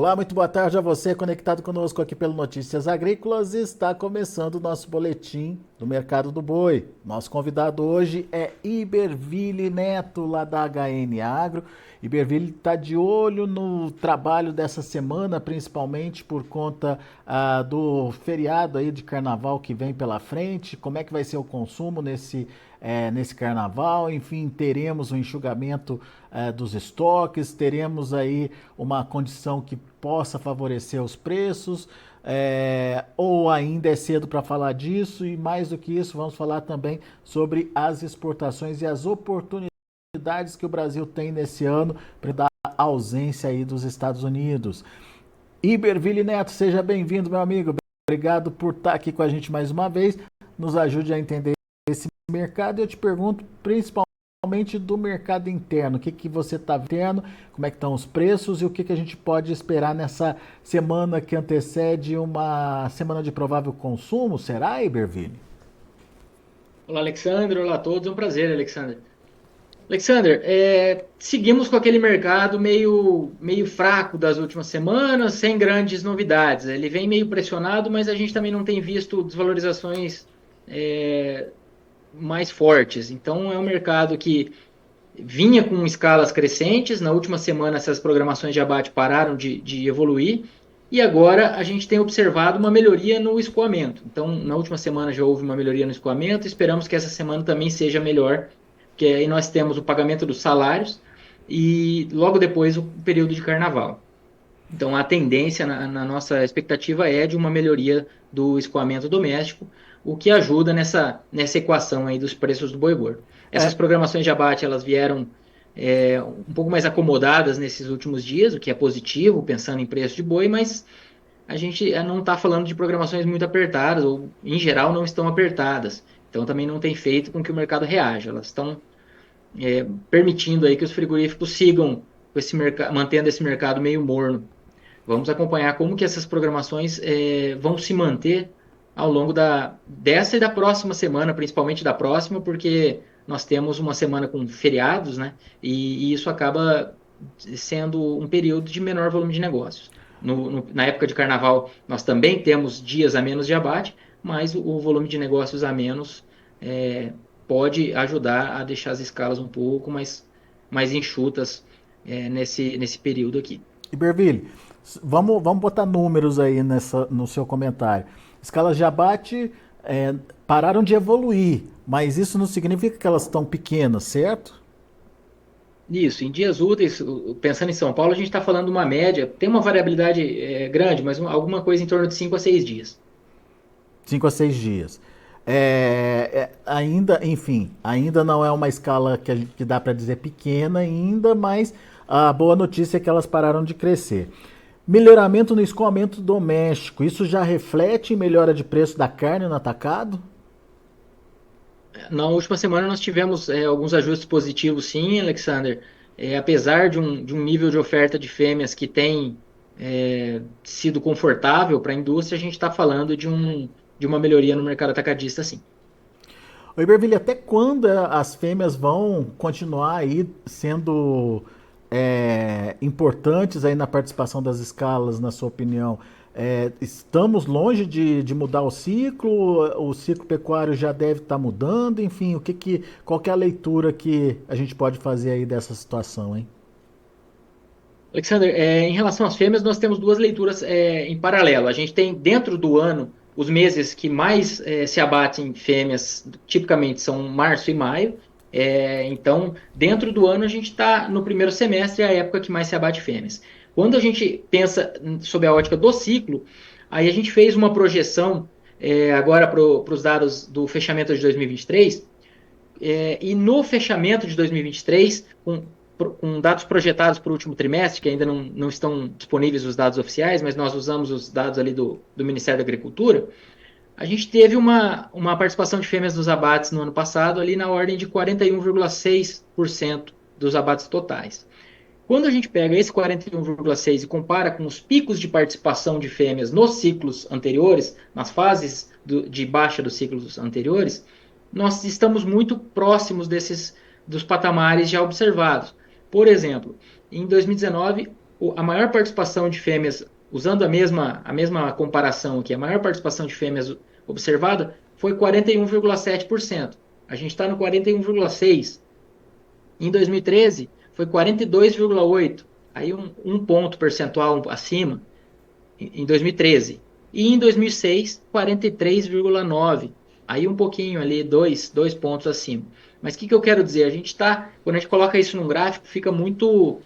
Olá, muito boa tarde a você conectado conosco aqui pelo Notícias Agrícolas. Está começando o nosso boletim do Mercado do Boi. Nosso convidado hoje é Iberville Neto, lá da HN Agro. Iberville está de olho no trabalho dessa semana, principalmente por conta do feriado aí de carnaval que vem pela frente. Como é que vai ser o consumo nesse carnaval? Enfim, teremos um enxugamento dos estoques, teremos aí uma condição que possa favorecer os preços, ou ainda é cedo para falar disso, e mais do que isso, vamos falar também sobre as exportações e as oportunidades que o Brasil tem nesse ano para a ausência aí dos Estados Unidos. Iberville Neto, seja bem-vindo, meu amigo. Obrigado por estar aqui com a gente mais uma vez. Nos ajude a entender esse mercado. E eu te pergunto, principalmente do mercado interno, o que você está vendo, como é que estão os preços e o que a gente pode esperar nessa semana que antecede uma semana de provável consumo, será, Iberville? Olá, Alexandre. Olá a todos. É um prazer, Alexandre. Alexander, seguimos com aquele mercado meio fraco das últimas semanas, sem grandes novidades. Ele vem meio pressionado, mas a gente também não tem visto desvalorizações é, mais fortes. Então, é um mercado que vinha com escalas crescentes. Na última semana, essas programações de abate pararam de evoluir. E agora a gente tem observado uma melhoria no escoamento. Então, na última semana já houve uma melhoria no escoamento. Esperamos que essa semana também seja melhor, porque aí nós temos o pagamento dos salários e logo depois o período de carnaval. Então, a tendência na nossa expectativa é de uma melhoria do escoamento doméstico, o que ajuda nessa equação aí dos preços do boi gordo. Essas É, programações de abate, elas vieram um pouco mais acomodadas nesses últimos dias, o que é positivo, pensando em preço de boi, mas a gente não está falando de programações muito apertadas, ou em geral não estão apertadas. Então, também não tem feito com que o mercado reaja. Elas estão permitindo aí que os frigoríficos sigam com mantendo esse mercado meio morno. Vamos acompanhar como que essas programações vão se manter ao longo dessa e da próxima semana, principalmente da próxima, porque nós temos uma semana com feriados, né? E isso acaba sendo um período de menor volume de negócios. Na época de carnaval, nós também temos dias a menos de abate, mas o volume de negócios a menos é, pode ajudar a deixar as escalas um pouco mais enxutas nesse período aqui. Iberville, vamos botar números aí no seu comentário. Escalas de abate pararam de evoluir, mas isso não significa que elas estão pequenas, certo? Isso, em dias úteis, pensando em São Paulo, a gente está falando uma média, tem uma variabilidade grande, mas alguma coisa em torno de 5 a 6 dias. 5 a 6 dias. Ainda, enfim, ainda não é uma escala que dá para dizer pequena ainda, mas a boa notícia é que elas pararam de crescer. Melhoramento no escoamento doméstico, isso já reflete em melhora de preço da carne no atacado? Na última semana nós tivemos alguns ajustes positivos, sim, Alexander. Apesar de um nível de oferta de fêmeas que tem sido confortável para a indústria, a gente está falando de uma melhoria no mercado atacadista, sim. O Iberville, até quando as fêmeas vão continuar aí sendo importantes aí na participação das escalas, na sua opinião? Estamos longe de mudar o ciclo pecuário já deve estar mudando, enfim, qual que é a leitura que a gente pode fazer aí dessa situação, hein? Alexander, em relação às fêmeas, nós temos duas leituras em paralelo. A gente tem dentro do ano os meses que mais se abatem fêmeas, tipicamente são março e maio. Então, dentro do ano, a gente está no primeiro semestre, é a época que mais se abate fêmeas. Quando a gente pensa sob a ótica do ciclo, aí a gente fez uma projeção agora para os dados do fechamento de 2023, e no fechamento de 2023, com dados projetados para o último trimestre, que ainda não estão disponíveis os dados oficiais, mas nós usamos os dados ali do Ministério da Agricultura, a gente teve uma participação de fêmeas nos abates no ano passado ali na ordem de 41,6% dos abates totais. Quando a gente pega esse 41,6% e compara com os picos de participação de fêmeas nos ciclos anteriores, nas fases de baixa dos ciclos anteriores, nós estamos muito próximos dos patamares já observados. Por exemplo, em 2019, a maior participação de fêmeas, usando a mesma comparação aqui, a maior participação de fêmeas observada foi 41,7%. A gente está no 41,6%. Em 2013, foi 42,8%. Aí um ponto percentual acima, em 2013. E em 2006, 43,9%. Aí um pouquinho ali, dois pontos acima. Mas o que eu quero dizer? Quando a gente coloca isso num gráfico, fica muito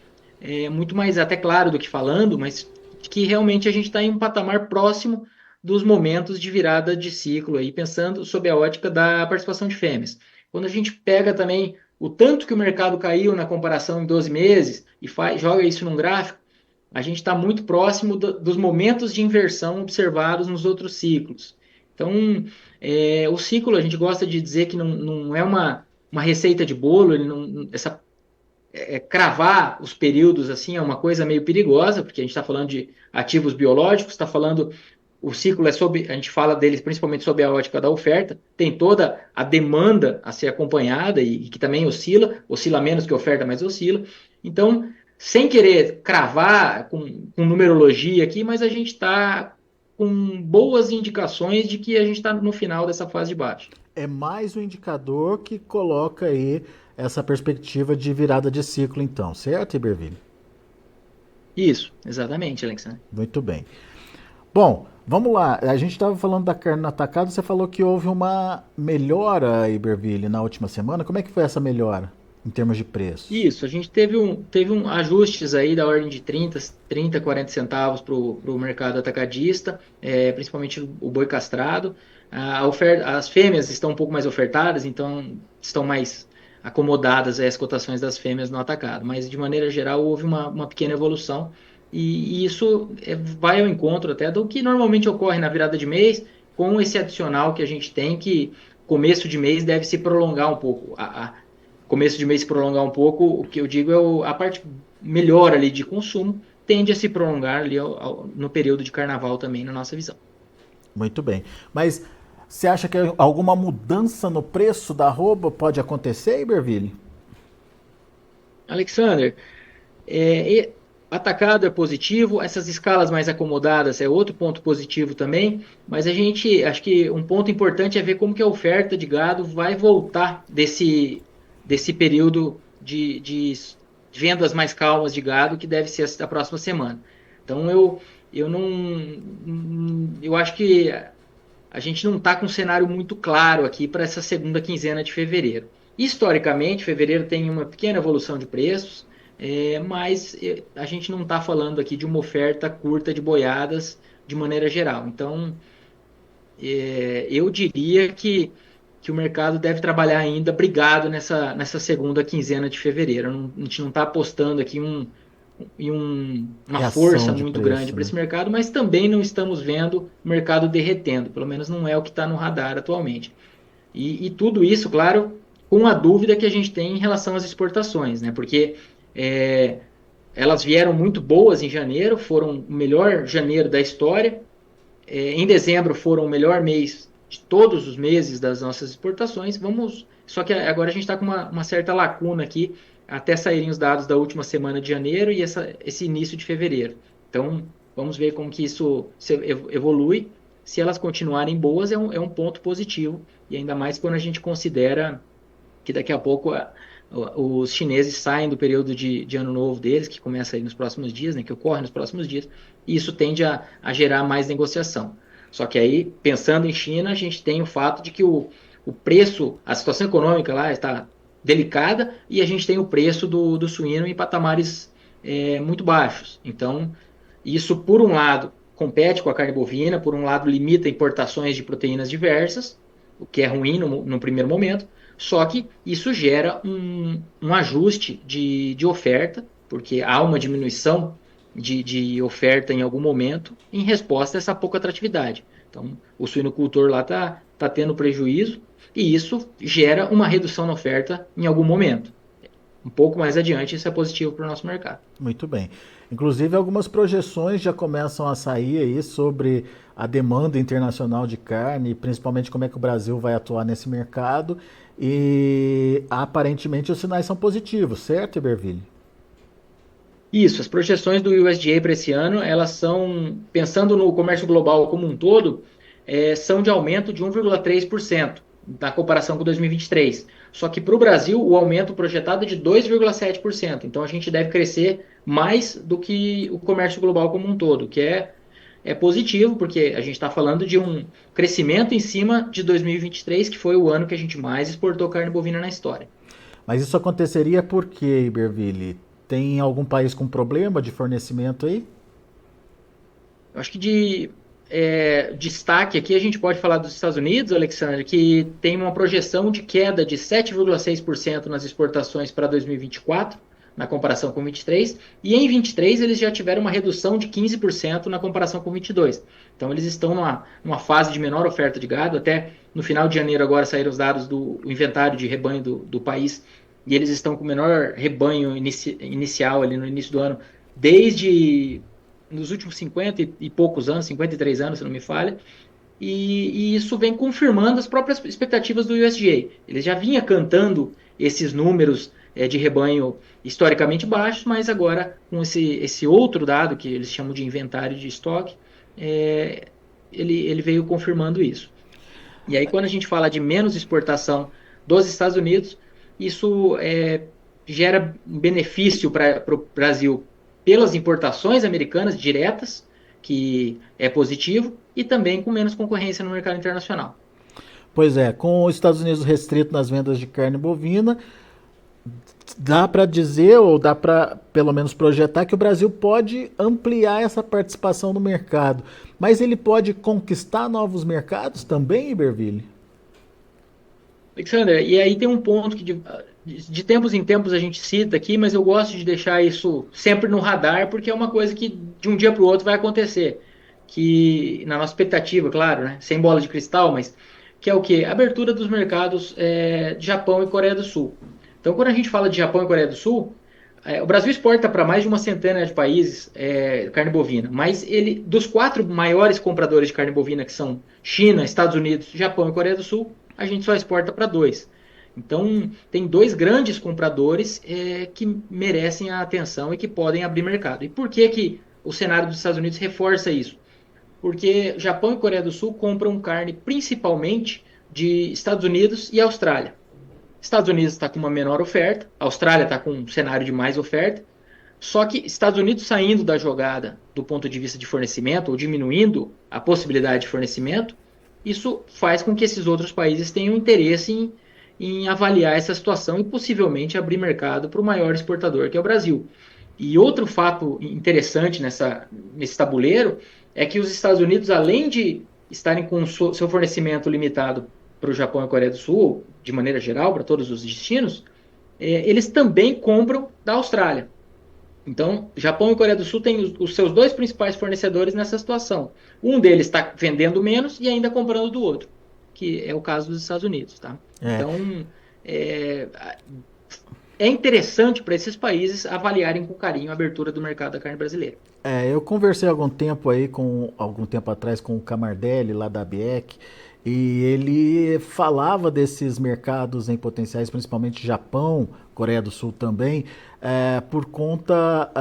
mais até claro do que falando, mas que realmente a gente está em um patamar próximo dos momentos de virada de ciclo aí, pensando sob a ótica da participação de fêmeas. Quando a gente pega também o tanto que o mercado caiu na comparação em 12 meses e joga isso num gráfico, a gente está muito próximo dos momentos de inversão observados nos outros ciclos. Então, o ciclo, a gente gosta de dizer que não é uma receita de bolo, cravar os períodos assim é uma coisa meio perigosa, porque a gente está falando de ativos biológicos, está falando o ciclo a gente fala deles principalmente sob a ótica da oferta, tem toda a demanda a ser acompanhada e que também oscila menos que a oferta, mas oscila. Então, sem querer cravar com numerologia aqui, mas a gente está com boas indicações de que a gente está no final dessa fase de baixo. É mais um indicador que coloca aí essa perspectiva de virada de ciclo, então, certo, Iberville? Isso, exatamente, Alexandre. Muito bem. Bom, vamos lá. A gente estava falando da carne no atacado, você falou que houve uma melhora, Iberville, na última semana. Como é que foi essa melhora em termos de preços? Isso, a gente teve um ajustes aí da ordem de 30, 40 centavos para o mercado atacadista, principalmente o boi castrado. As fêmeas estão um pouco mais ofertadas, então estão mais acomodadas as cotações das fêmeas no atacado, mas de maneira geral houve uma pequena evolução e isso vai ao encontro até do que normalmente ocorre na virada de mês, com esse adicional que a gente tem, que começo de mês deve se prolongar um pouco. Começo de mês se prolongar um pouco, o que eu digo é a parte melhor ali de consumo tende a se prolongar ali no período de carnaval também, na nossa visão. Muito bem. Mas você acha que alguma mudança no preço da arroba pode acontecer, Iberville? Alexander, atacado é positivo, essas escalas mais acomodadas é outro ponto positivo também, mas acho que um ponto importante é ver como que a oferta de gado vai voltar desse período de vendas mais calmas de gado, que deve ser a próxima semana. Então, eu acho que a gente não está com um cenário muito claro aqui para essa segunda quinzena de fevereiro. Historicamente, fevereiro tem uma pequena evolução de preços, mas a gente não está falando aqui de uma oferta curta de boiadas de maneira geral. Então, eu diria que o mercado deve trabalhar ainda brigado nessa segunda quinzena de fevereiro. A gente não está apostando aqui em uma força muito grande para esse mercado, mas também não estamos vendo o mercado derretendo, pelo menos não é o que está no radar atualmente. E tudo isso, claro, com a dúvida que a gente tem em relação às exportações, né? Porque elas vieram muito boas em janeiro, foram o melhor janeiro da história. Em dezembro foram o melhor mês de todos os meses das nossas exportações. Só que agora a gente está com uma certa lacuna aqui, até saírem os dados da última semana de janeiro e esse início de fevereiro. Então, vamos ver como que isso evolui. Se elas continuarem boas, é um ponto positivo, e ainda mais quando a gente considera que daqui a pouco os chineses saem do período de ano novo deles, que começa aí nos próximos dias, né, que ocorre nos próximos dias, e isso tende a gerar mais negociação. Só que aí, pensando em China, a gente tem o fato de que o preço, a situação econômica lá está delicada, e a gente tem o preço do suíno em patamares muito baixos. Então, isso, por um lado, compete com a carne bovina, por um lado, limita importações de proteínas diversas, o que é ruim no primeiro momento, só que isso gera um ajuste de oferta, porque há uma diminuição de oferta em algum momento em resposta a essa pouca atratividade. Então, o suinocultor lá está tendo prejuízo, e isso gera uma redução na oferta em algum momento. Um pouco mais adiante, isso é positivo para o nosso mercado. Muito bem. Inclusive, algumas projeções já começam a sair aí sobre a demanda internacional de carne, principalmente como é que o Brasil vai atuar nesse mercado. E aparentemente os sinais são positivos, certo, Iberville? Isso, as projeções do USDA para esse ano, elas são, pensando no comércio global como um todo, são de aumento de 1,3% na comparação com 2023. Só que para o Brasil, o aumento projetado é de 2,7%. Então a gente deve crescer mais do que o comércio global como um todo, que é positivo, porque a gente está falando de um crescimento em cima de 2023, que foi o ano que a gente mais exportou carne bovina na história. Mas isso aconteceria porque, Iberville? Tem algum país com problema de fornecimento aí? Eu acho que de destaque aqui a gente pode falar dos Estados Unidos, Alexandre, que tem uma projeção de queda de 7,6% nas exportações para 2024, na comparação com 23, e em 23 eles já tiveram uma redução de 15% na comparação com 22. Então eles estão numa fase de menor oferta de gado, até no final de janeiro agora saíram os dados do inventário de rebanho do país, e eles estão com o menor rebanho inicial ali no início do ano, desde nos últimos 50 e poucos anos, 53 anos, se não me falha, e isso vem confirmando as próprias expectativas do USDA. Ele já vinha cantando esses números de rebanho historicamente baixos, mas agora com esse outro dado, que eles chamam de inventário de estoque, ele veio confirmando isso. E aí, quando a gente fala de menos exportação dos Estados Unidos, isso gera um benefício para o Brasil pelas importações americanas diretas, que é positivo, e também com menos concorrência no mercado internacional. Pois é, com os Estados Unidos restrito nas vendas de carne bovina, dá para dizer, ou dá para pelo menos projetar, que o Brasil pode ampliar essa participação no mercado. Mas ele pode conquistar novos mercados também, Iberville? Alexander, e aí tem um ponto que de tempos em tempos a gente cita aqui, mas eu gosto de deixar isso sempre no radar, porque é uma coisa que de um dia para o outro vai acontecer. Que, na nossa expectativa, claro, né, sem bola de cristal, mas que é o quê? Abertura dos mercados de Japão e Coreia do Sul. Então, quando a gente fala de Japão e Coreia do Sul, o Brasil exporta para mais de uma centena de países carne bovina, mas ele, dos 4 maiores compradores de carne bovina, que são China, Estados Unidos, Japão e Coreia do Sul, a gente só exporta para 2. Então, tem 2 grandes compradores que merecem a atenção e que podem abrir mercado. E por que que o cenário dos Estados Unidos reforça isso? Porque Japão e Coreia do Sul compram carne principalmente de Estados Unidos e Austrália. Estados Unidos está com uma menor oferta, a Austrália está com um cenário de mais oferta, só que Estados Unidos saindo da jogada do ponto de vista de fornecimento, ou diminuindo a possibilidade de fornecimento, isso faz com que esses outros países tenham interesse em avaliar essa situação e possivelmente abrir mercado para o maior exportador, que é o Brasil. E outro fato interessante nesse tabuleiro é que os Estados Unidos, além de estarem com seu fornecimento limitado para o Japão e a Coreia do Sul, de maneira geral, para todos os destinos, eles também compram da Austrália. Então, Japão e Coreia do Sul têm os seus 2 principais fornecedores nessa situação. Um deles está vendendo menos e ainda comprando do outro, que é o caso dos Estados Unidos. Tá? Então, é interessante para esses países avaliarem com carinho a abertura do mercado da carne brasileira. Eu conversei algum tempo atrás com o Camardelli lá da ABEC, e ele falava desses mercados em potenciais, principalmente Japão, Coreia do Sul também, por conta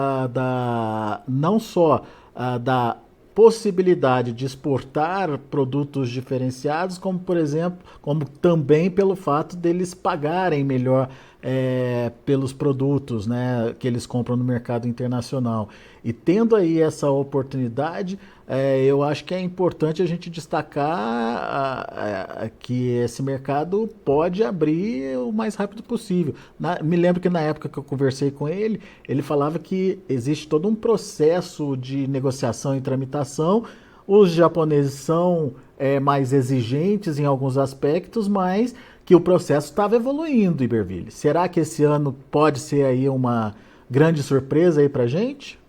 não só da possibilidade de exportar produtos diferenciados, como por exemplo, como também pelo fato deles pagarem melhor pelos produtos, né, que eles compram no mercado internacional. E tendo aí essa oportunidade, eu acho que é importante a gente destacar que esse mercado pode abrir o mais rápido possível. Me lembro que na época que eu conversei com ele, ele falava que existe todo um processo de negociação e tramitação. Os japoneses são mais exigentes em alguns aspectos, mas que o processo estava evoluindo, Iberville. Será que esse ano pode ser aí uma grande surpresa aí pra gente?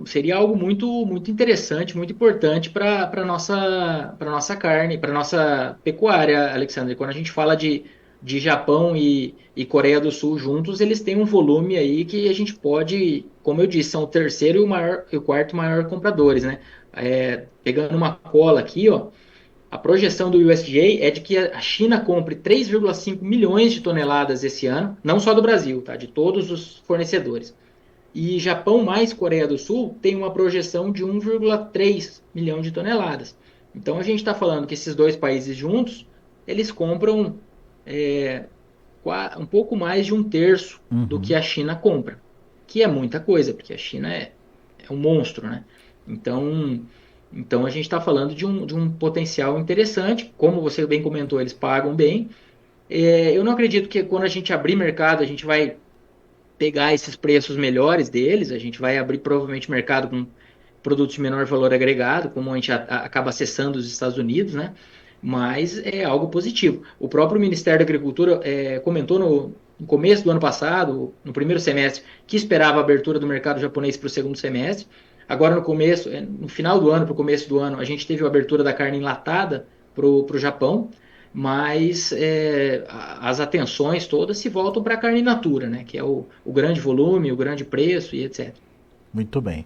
Seria algo muito, muito interessante, muito importante para a nossa carne, para a nossa pecuária, Alexandre. Quando a gente fala de Japão e Coreia do Sul juntos, eles têm um volume aí que a gente pode, como eu disse, são o terceiro e o quarto maior compradores, né? Pegando uma cola aqui, ó, A projeção do USDA é de que a China compre 3,5 milhões de toneladas esse ano, não só do Brasil, tá? De todos os fornecedores. E Japão mais Coreia do Sul tem uma projeção de 1,3 milhão de toneladas. Então a gente está falando que esses dois países juntos, eles compram um pouco mais de um terço do que a China compra, que é muita coisa, porque a China é um monstro, né? Então a gente está falando de um potencial interessante. Como você bem comentou, eles pagam bem. Eu não acredito que quando a gente abrir mercado, a gente vai pegar esses preços melhores deles, a gente vai abrir provavelmente mercado com produtos de menor valor agregado, como a gente acaba acessando os Estados Unidos, né? Mas é algo positivo. O próprio Ministério da Agricultura comentou no começo do ano passado, no primeiro semestre, que esperava a abertura do mercado japonês para o segundo semestre. Agora, no final do ano, para o começo do ano, a gente teve a abertura da carne enlatada para o Japão, mas as atenções todas se voltam para a carne in natura, né? Que é o grande volume, o grande preço e etc. Muito bem.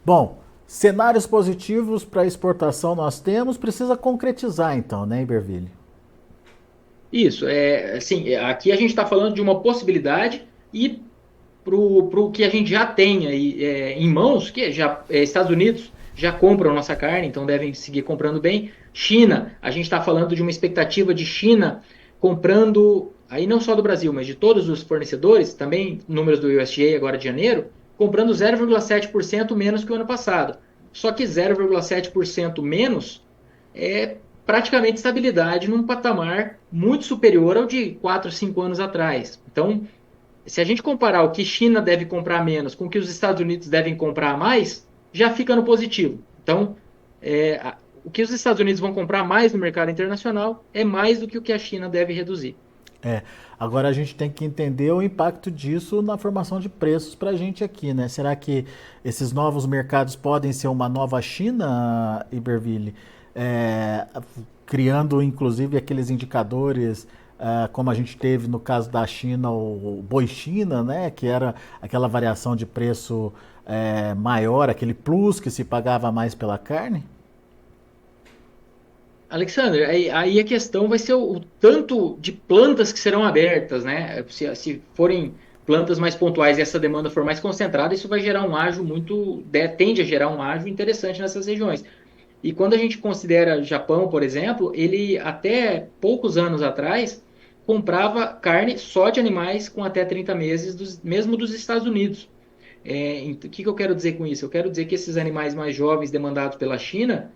Bom, cenários positivos para exportação nós temos, precisa concretizar então, né, Iberville? Isso, assim, aqui a gente está falando de uma possibilidade e para o que a gente já tem aí em mãos, que já Estados Unidos já compram nossa carne, então devem seguir comprando bem. China, a gente está falando de uma expectativa de China comprando, aí não só do Brasil, mas de todos os fornecedores, também números do USDA agora de janeiro, comprando 0,7% menos que o ano passado. Só que 0,7% menos é praticamente estabilidade num patamar muito superior ao de 4, 5 anos atrás. Então, se a gente comparar o que China deve comprar menos com o que os Estados Unidos devem comprar mais, já fica no positivo. Então, o que os Estados Unidos vão comprar mais no mercado internacional é mais do que o que a China deve reduzir. Agora a gente tem que entender o impacto disso na formação de preços para a gente aqui, né? Será que esses novos mercados podem ser uma nova China, Iberville? Criando inclusive aqueles indicadores como a gente teve no caso da China, o Boi China, né, que era aquela variação de preço maior, aquele plus que se pagava mais pela carne? Alexandre, aí a questão vai ser o tanto de plantas que serão abertas, né? Se forem plantas mais pontuais e essa demanda for mais concentrada, isso vai gerar um ágio tende a gerar um ágio interessante nessas regiões. E quando a gente considera Japão, por exemplo, ele até poucos anos atrás comprava carne só de animais com até 30 meses, mesmo dos Estados Unidos. O que eu quero dizer com isso? Eu quero dizer que esses animais mais jovens demandados pela China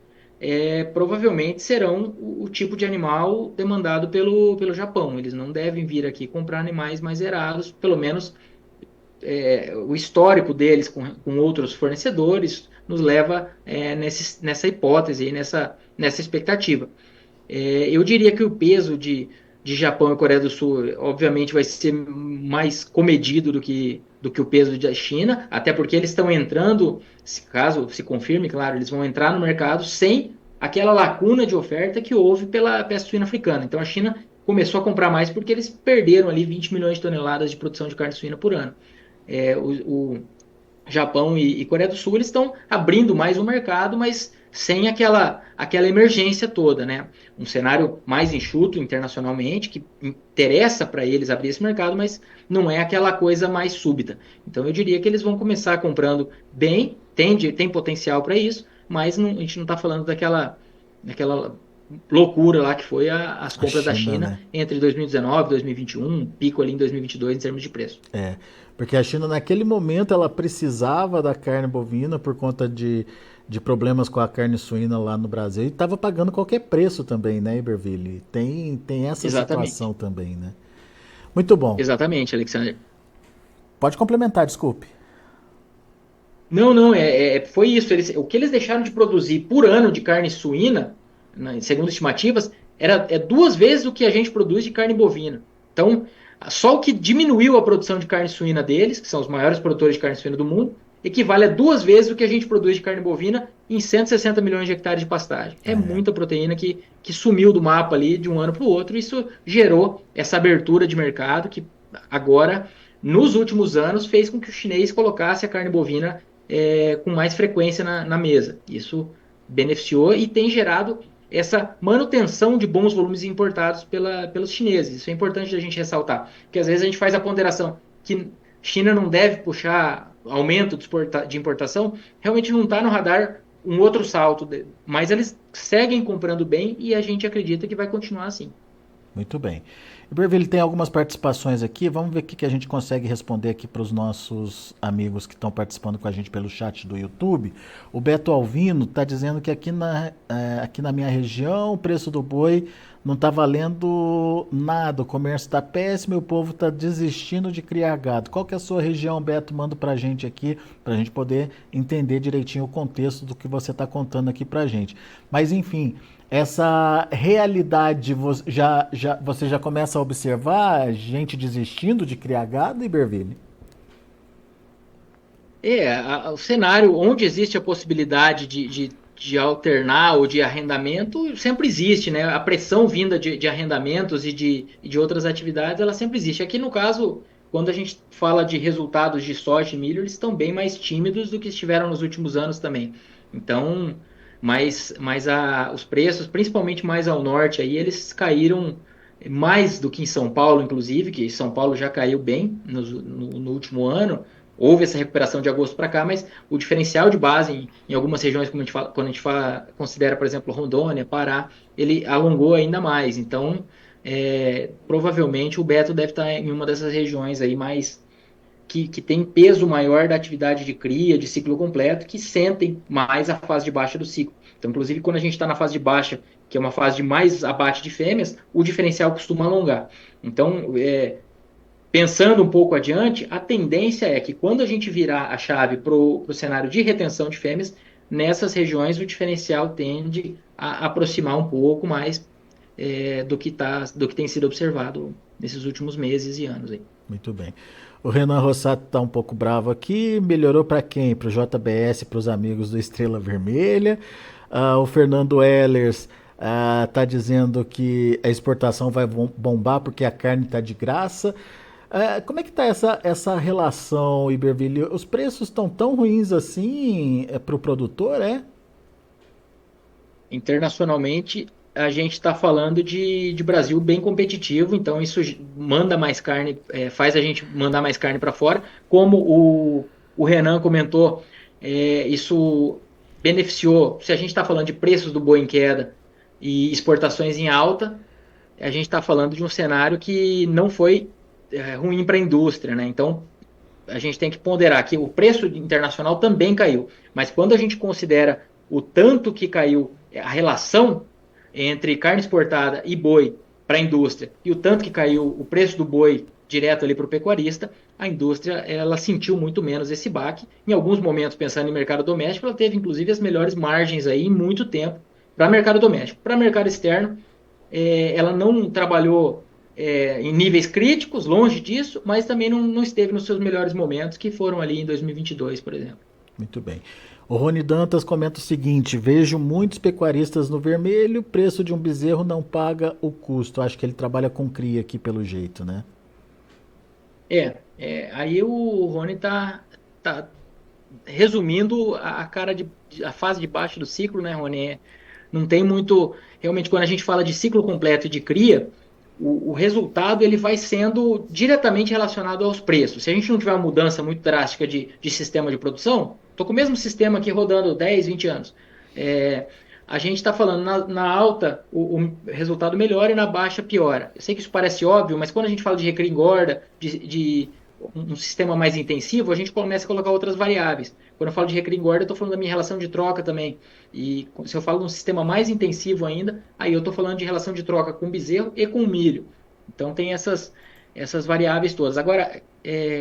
provavelmente serão o tipo de animal demandado pelo Japão. Eles não devem vir aqui comprar animais mais zerados, pelo menos o histórico deles com outros fornecedores nos leva nessa hipótese, nessa expectativa. Eu diria que o peso de Japão e Coreia do Sul, obviamente, vai ser mais comedido do que o peso da China, até porque eles estão entrando, caso se confirme, claro, eles vão entrar no mercado sem aquela lacuna de oferta que houve pela peste suína africana. Então a China começou a comprar mais porque eles perderam ali 20 milhões de toneladas de produção de carne suína por ano. O Japão e Coreia do Sul eles estão abrindo mais o mercado, mas sem aquela emergência toda, né? Um cenário mais enxuto internacionalmente, que interessa para eles abrir esse mercado, mas não é aquela coisa mais súbita. Então eu diria que eles vão começar comprando bem, tem potencial para isso, mas a gente não está falando daquela loucura lá que foi as compras da China, né? Entre 2019 e 2021, pico ali em 2022 em termos de preço. Porque a China naquele momento ela precisava da carne bovina por conta de problemas com a carne suína lá no Brasil e estava pagando qualquer preço também, né, Iberville? Tem essa situação também, né? Muito bom. Exatamente, Alexandre. Pode complementar, desculpe. Não, foi isso. O que eles deixaram de produzir por ano de carne suína, segundo estimativas, é 2 vezes o que a gente produz de carne bovina. Então, só o que diminuiu a produção de carne suína deles, que são os maiores produtores de carne suína do mundo, equivale a 2 vezes o que a gente produz de carne bovina em 160 milhões de hectares de pastagem. É muita proteína que sumiu do mapa ali de um ano para o outro. Isso gerou essa abertura de mercado que agora, nos últimos anos, fez com que o chinês colocasse a carne bovina com mais frequência na mesa. Isso beneficiou e tem gerado essa manutenção de bons volumes importados pelos chineses. Isso é importante a gente ressaltar, porque às vezes a gente faz a ponderação que China não deve puxar aumento de importação, realmente não está no radar um outro salto, mas eles seguem comprando bem e a gente acredita que vai continuar assim. Muito bem. Iberville, tem algumas participações aqui. Vamos ver o que a gente consegue responder aqui para os nossos amigos que estão participando com a gente pelo chat do YouTube. O Beto Alvino está dizendo que aqui na minha região o preço do boi não está valendo nada, o comércio está péssimo e o povo está desistindo de criar gado. Qual que é a sua região, Beto? Manda para a gente aqui, para a gente poder entender direitinho o contexto do que você está contando aqui para a gente. Mas, enfim, essa realidade você já começa a observar gente desistindo de criar gado, Iberville? O cenário onde existe a possibilidade de alternar ou de arrendamento sempre existe, né? A pressão vinda de arrendamentos e de outras atividades, ela sempre existe. Aqui no caso, quando a gente fala de resultados de soja e milho, eles estão bem mais tímidos do que estiveram nos últimos anos também. Então, os preços, principalmente mais ao norte, aí eles caíram mais do que em São Paulo, inclusive, que São Paulo já caiu bem no último ano. Houve essa recuperação de agosto para cá, mas o diferencial de base em algumas regiões, como quando a gente considera, por exemplo, Rondônia, Pará, ele alongou ainda mais. Então, provavelmente o Beto deve estar em uma dessas regiões aí mais que tem peso maior da atividade de cria, de ciclo completo, que sentem mais a fase de baixa do ciclo. Então, inclusive, quando a gente está na fase de baixa, que é uma fase de mais abate de fêmeas, o diferencial costuma alongar. Então, pensando um pouco adiante, a tendência é que quando a gente virar a chave para o cenário de retenção de fêmeas, nessas regiões o diferencial tende a aproximar um pouco mais do que tem sido observado nesses últimos meses e anos aí. Muito bem. O Renan Rossato está um pouco bravo aqui. Melhorou para quem? Para o JBS, para os amigos do Estrela Vermelha. O Fernando Ehlers está dizendo que a exportação vai bombar porque a carne está de graça. Como é que está essa relação, Iberville? Os preços estão tão ruins assim para o produtor, Internacionalmente, a gente está falando de Brasil bem competitivo, então isso manda mais carne, faz a gente mandar mais carne para fora. Como o Renan comentou, isso beneficiou, se a gente está falando de preços do boi em queda e exportações em alta, a gente está falando de um cenário que não foi ruim para a indústria, né? Então, a gente tem que ponderar que o preço internacional também caiu, mas quando a gente considera o tanto que caiu a relação entre carne exportada e boi para a indústria e o tanto que caiu o preço do boi direto ali para o pecuarista, a indústria ela sentiu muito menos esse baque. Em alguns momentos, pensando em mercado doméstico, ela teve inclusive as melhores margens aí em muito tempo para mercado doméstico. Para mercado externo, ela não trabalhou em níveis críticos, longe disso, mas também não esteve nos seus melhores momentos, que foram ali em 2022, por exemplo. Muito bem. O Rony Dantas comenta o seguinte: vejo muitos pecuaristas no vermelho, preço de um bezerro não paga o custo. Acho que ele trabalha com cria aqui pelo jeito, né? Aí o Rony tá resumindo a fase de baixo do ciclo, né, Rony? Não tem muito... Realmente, quando a gente fala de ciclo completo e de cria, o resultado ele vai sendo diretamente relacionado aos preços. Se a gente não tiver uma mudança muito drástica de sistema de produção, estou com o mesmo sistema aqui rodando 10, 20 anos. A gente está falando na alta o resultado melhora e na baixa piora. Eu sei que isso parece óbvio, mas quando a gente fala de recria engorda, de um sistema mais intensivo, a gente começa a colocar outras variáveis. Quando eu falo de recria engorda, eu estou falando da minha relação de troca também. E se eu falo de um sistema mais intensivo ainda, aí eu estou falando de relação de troca com bezerro e com milho. Então tem essas variáveis todas. Agora,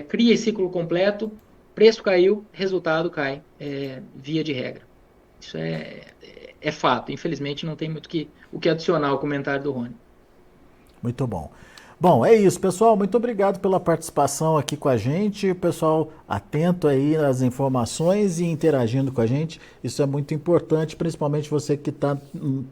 cria e ciclo completo, preço caiu, resultado cai, via de regra. Isso é fato. Infelizmente não tem muito o que adicionar ao comentário do Rony. Muito bom. Bom, é isso, pessoal. Muito obrigado pela participação aqui com a gente. O pessoal atento aí às informações e interagindo com a gente. Isso é muito importante, principalmente você que está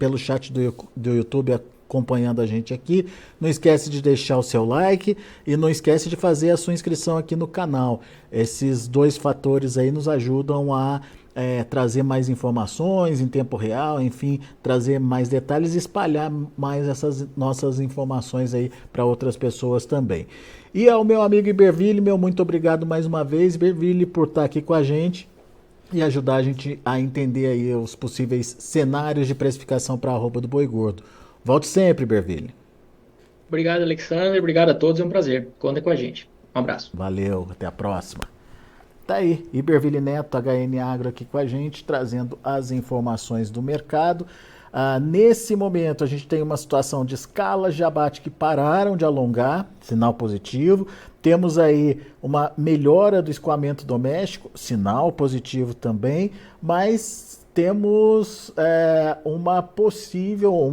pelo chat do YouTube acompanhando a gente aqui. Não esquece de deixar o seu like e não esquece de fazer a sua inscrição aqui no canal. Esses dois fatores aí nos ajudam a trazer mais informações em tempo real, enfim, trazer mais detalhes e espalhar mais essas nossas informações aí para outras pessoas também. E ao meu amigo Iberville, meu muito obrigado mais uma vez, Iberville, por estar aqui com a gente e ajudar a gente a entender aí os possíveis cenários de precificação para a arroba do Boi Gordo. Volte sempre, Iberville. Obrigado, Alexandre. Obrigado a todos. É um prazer. Contem com a gente. Um abraço. Valeu, até a próxima. Tá aí, Iberville Neto, HN Agro aqui com a gente, trazendo as informações do mercado. Nesse momento a gente tem uma situação de escalas de abate que pararam de alongar, sinal positivo. Temos aí uma melhora do escoamento doméstico, sinal positivo também, mas temos um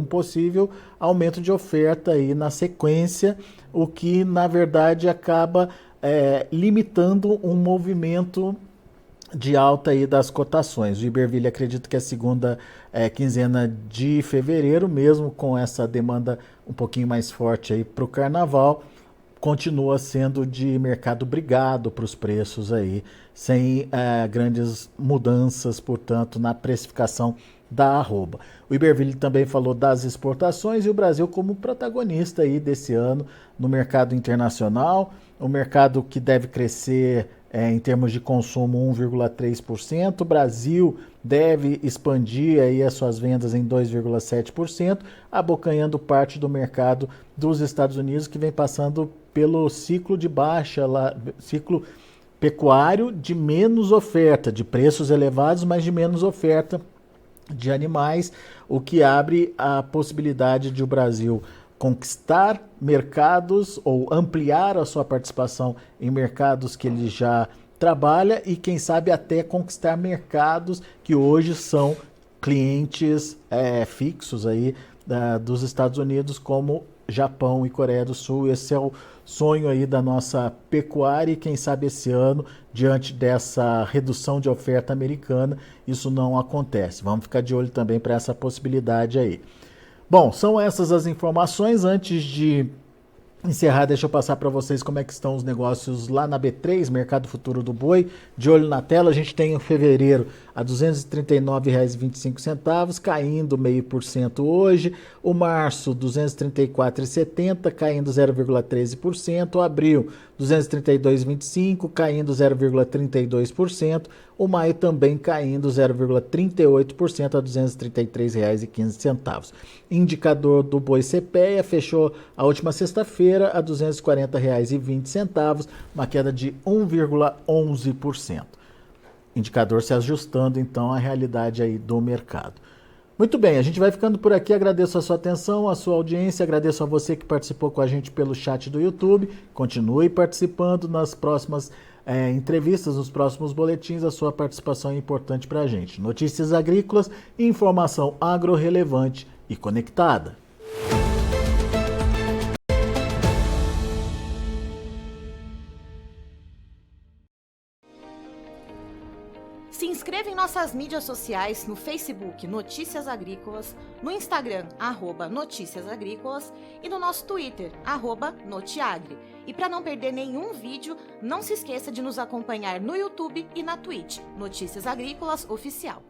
possível aumento de oferta aí na sequência, o que na verdade acaba limitando um movimento de alta aí das cotações. O Iberville acredita que a segunda quinzena de fevereiro, mesmo com essa demanda um pouquinho mais forte aí para o carnaval, continua sendo de mercado brigado para os preços aí, sem grandes mudanças, portanto, na precificação da arroba. O Iberville também falou das exportações e o Brasil como protagonista aí desse ano no mercado internacional, um mercado que deve crescer em termos de consumo 1,3%, o Brasil deve expandir aí as suas vendas em 2,7%, abocanhando parte do mercado dos Estados Unidos, que vem passando pelo ciclo de baixa, ciclo pecuário de menos oferta, de preços elevados, mas de menos oferta de animais, o que abre a possibilidade de o Brasil conquistar mercados ou ampliar a sua participação em mercados que ele já trabalha e quem sabe até conquistar mercados que hoje são clientes fixos aí dos Estados Unidos, como Japão e Coreia do Sul. Esse é o sonho aí da nossa pecuária e quem sabe esse ano, diante dessa redução de oferta americana, isso não acontece. Vamos ficar de olho também para essa possibilidade aí. Bom, são essas as informações. Antes de encerrar, deixa eu passar para vocês como é que estão os negócios lá na B3, Mercado Futuro do Boi. De olho na tela, a gente tem em fevereiro a R$ 239,25, caindo 0,5% hoje. O março, R$ 234,70, caindo 0,13%. Abril, R$ 232,25, caindo 0,32%. O maio também caindo 0,38% a R$ 233,15. Indicador do boi CPEA fechou a última sexta-feira a R$ 240,20, uma queda de 1,11%. Indicador se ajustando então à realidade aí do mercado. Muito bem, a gente vai ficando por aqui. Agradeço a sua atenção, a sua audiência, agradeço a você que participou com a gente pelo chat do YouTube. Continue participando nas próximas entrevistas, nos próximos boletins. A sua participação é importante para a gente. Notícias agrícolas, informação agro-relevante e conectada. Se inscreva em nossas mídias sociais, no Facebook Notícias Agrícolas, no Instagram @Notícias Agrícolas e no nosso Twitter @Notiagre. E para não perder nenhum vídeo, não se esqueça de nos acompanhar no YouTube e na Twitch, Notícias Agrícolas Oficial.